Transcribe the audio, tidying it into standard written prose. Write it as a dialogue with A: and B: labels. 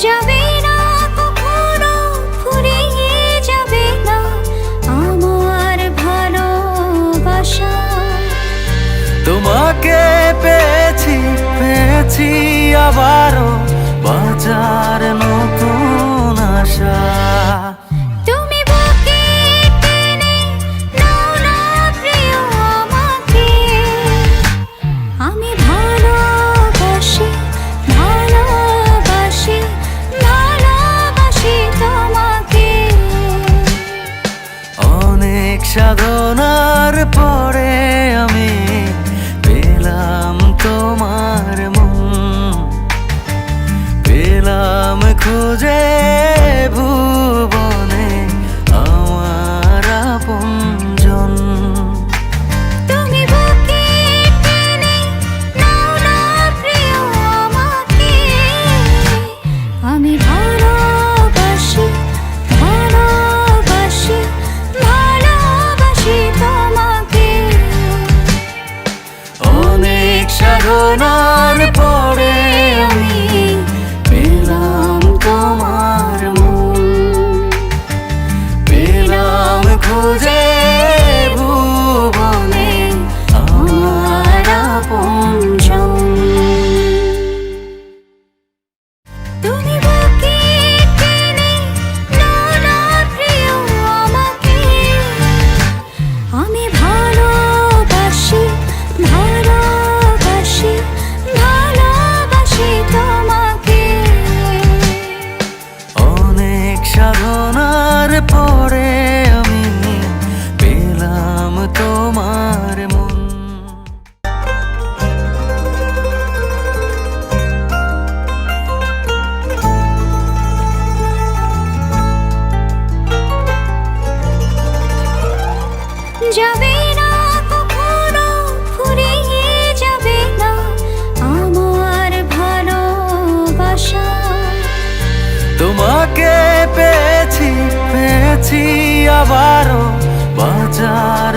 A: যাবে না কখনো, ফুরিয়ে যাবে না আমার ভালোবাসা।
B: তোমাকে পেয়েছি পেয়েছি আবারও বাঁচার নতুন আশা।
A: তুমি বুকে টেনে নাও না প্রিয় আমাকে, আমি ভালোবাসি ভালোবাসি ভালোবাসি তোমাকে।
B: অনেক সাধনার পরে আমি পেলাম তোমার মন, পেলাম খুঁজে ভুবনে আমার আপনজন।
A: তুমি বুকে টেনে নাও না প্রিয় আমাকে, আমি ভালোবাসি ভালোবাসি ভালোবাসি তোমাকে।
B: অনেক সাধনার পরে আমি পেলাম তোমার মন, পেলাম খুঁজে ভুবনে আমার আপনজন।
A: তুমি বুকে টেনে নাও না প্রিয় আমাকে, আমি ভালোবাসি ভালোবাসি ভালোবাসি তোমাকে।
B: অনেক সাধনার পরে আমি পেলাম তোমার মন।
A: যাবে না কখনো, ফুরিয়ে যাবে না আমার ভালোবাসা।
B: তোমাকে পেয়েছি পেয়েছি আবারও বাঁচার